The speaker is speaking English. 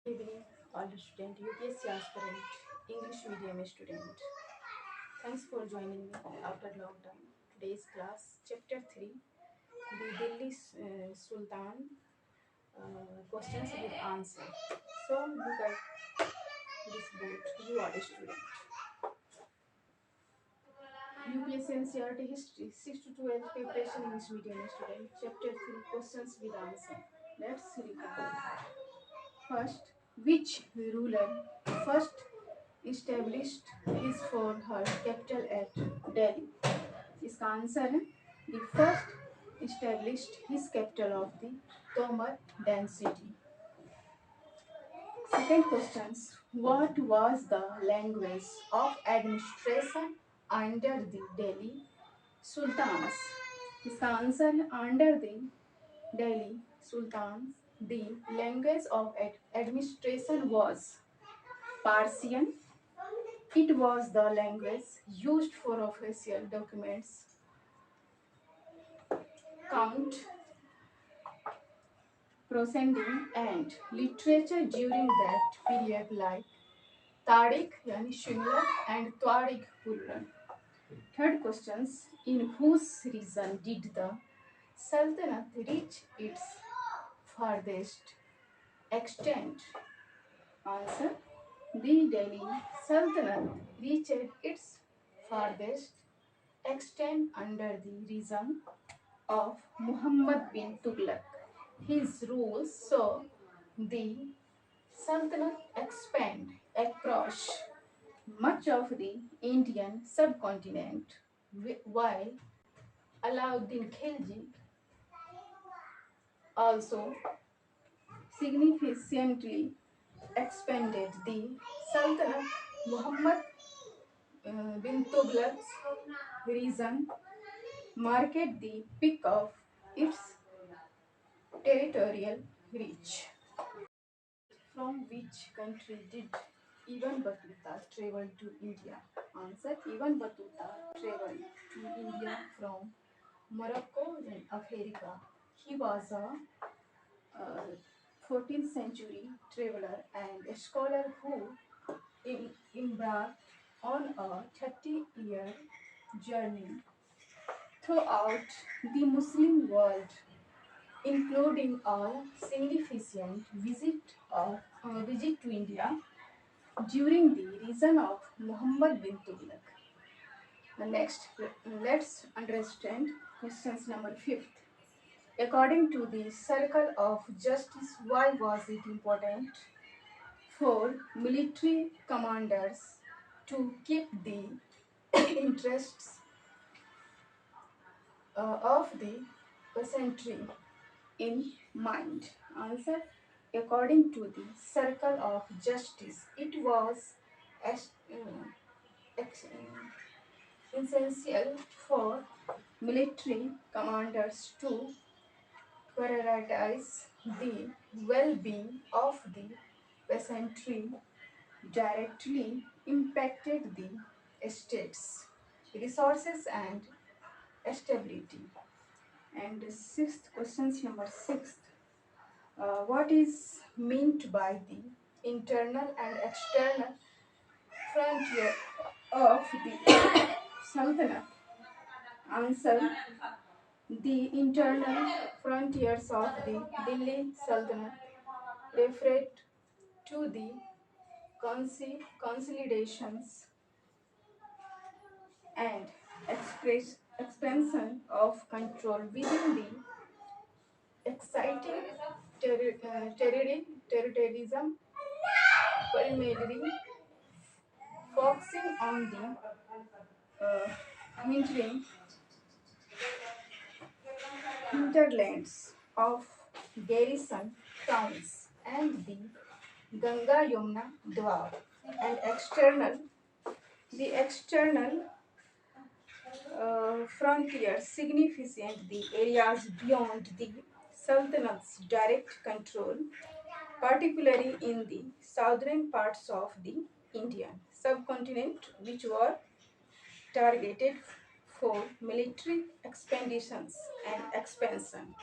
Evening, all student, UPSC aspirant, English medium student. Thanks for joining me after long time. Today's class, chapter 3, the Delhi Sultan, questions with answer. So look at this board, you are a student. UPSC NCERT history, 6 to 12 preparation English medium student, chapter 3, questions with answer. Let's recap. First, which ruler first established his for her capital at Delhi? इसका answer है the first established his capital of the Tomar density. Second questions, what was the language of administration under the Delhi Sultans? इसका answer है under the Delhi Sultans the language of administration was Persian. It was the language used for official documents, count, proceeding, and literature during that period, like Tariq yani Shingler and Tariq plural. Third questions, in whose region did the Sultanate reach its farthest extent? Answer, the Delhi Sultanate reached its farthest extent under the reign of Muhammad bin Tughlaq. His rule saw the Sultanate expand across much of the Indian subcontinent, while Alauddin Khilji also significantly expanded the Sultanate. Muhammad bin Tughlaq's region marked the peak of its territorial reach. From which country did Ibn Battuta travel to India? Answer, Ibn Battuta traveled to India from Morocco in Africa. He was a 14th century traveler and a scholar who embarked on a 30-year journey throughout the Muslim world, including a significant visit to India during the reign of Muhammad bin Tughlaq. Next, let's understand questions number 5th. According to the circle of justice, why was it important for military commanders to keep the interests of the peasantry in mind? Answer, according to the circle of justice, it was as, essential for military commanders to prioritize the well-being of the peasantry directly impacted the state's resources and stability. And sixth questions number 6. What is meant by the internal and external frontier of the Sultanate? Answer, the internal frontiers of the Delhi Sultanate referred to the consolidations and expansion of control within the exciting terrorism, primarily focusing on the hindering hinterlands of garrison towns and the Ganga Yamuna Dwar, and the external frontiers significant the areas beyond the Sultanate's direct control, particularly in the southern parts of the Indian subcontinent, which were targeted for military expeditions and expansion.